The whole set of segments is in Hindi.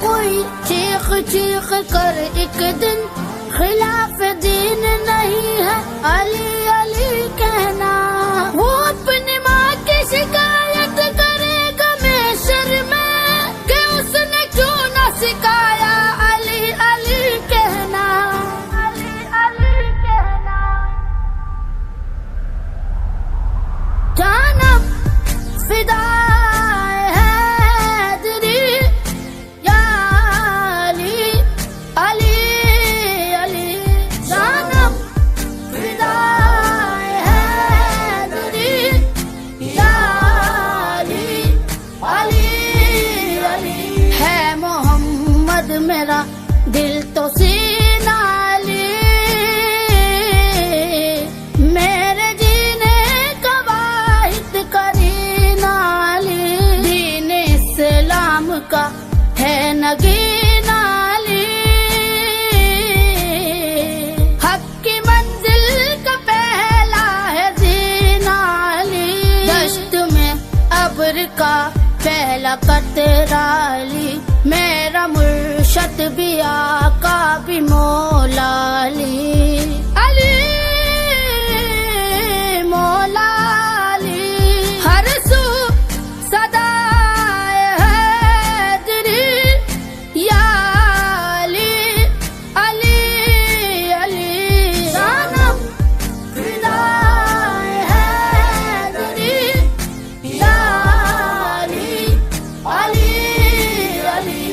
कोई चीख चीख कर एक दिन, खिलाफ दीन नहीं है अली अली कहना। वो अपनी माँ की शिकायत करेगा महशर में कि उसने क्यों ना सिखाया अली अली कहना, अली अली कहना। जानब फिदा मेरा दिल तो सीना अली, मेरे जीने का वाहिद करीना अली। दीन इस्लाम का है नगीना अली, हक की मंजिल का पहला है जीना अली। दश्त में अब्र का पहला कतरा अली, मेरा मुर्शद भी आका भी मौला अली। अली मौला अली, हर सू सदाए हैदरी या अली अली अली। जानब फिदाए हैदरी या अली अली अली।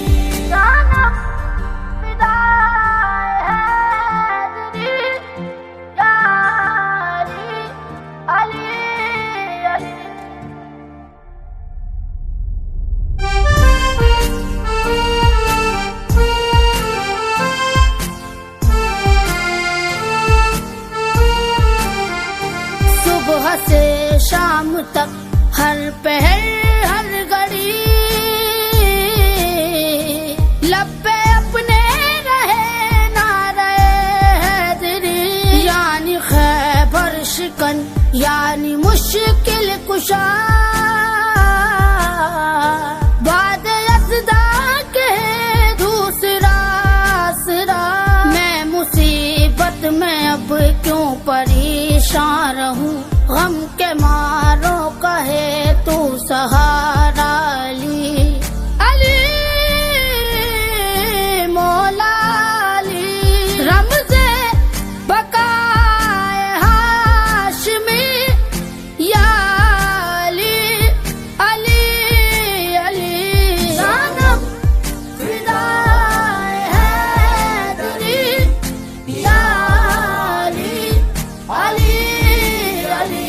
सुबह से शाम तक हर पहर हर घड़ी लब पे अपने रहे ना रहे हैदरी। यानी खैबर शिकन यानी मुश्किल कुशा, बाद यज़दा के दूसरा आसरा। मैं मुसीबत में अब क्यों परेशान रहूं, गम के मारो कहे तू सहारा अली अली मौला अली। रमज़े बकाए हाशमी या अली अली अली। जानब फिदाए हैदरी या अली अली अली।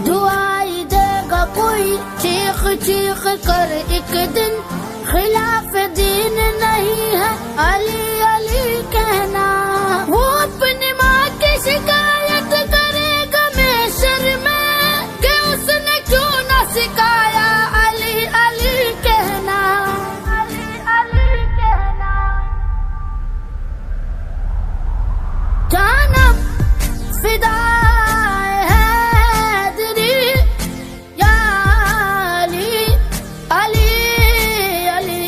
दुआई देगा कोई चीख चीख कर एक दिन, खिलाफ दीन नहीं है अली अली कहना। वो अपनी माँ की शिकायत करेगा महशर में कि उसने क्यों ना सिखाया अली अली कहना, अली अली कहना। जानब फिदा अली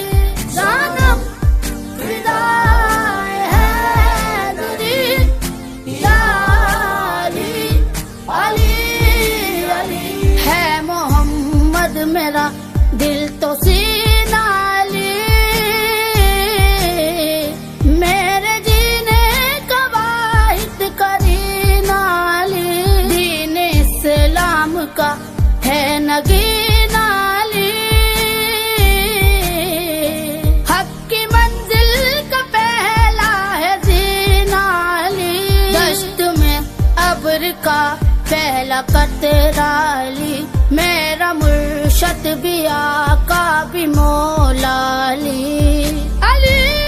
मलकत राली, मेरा मुर्शद भी आका भी मौला अली। अली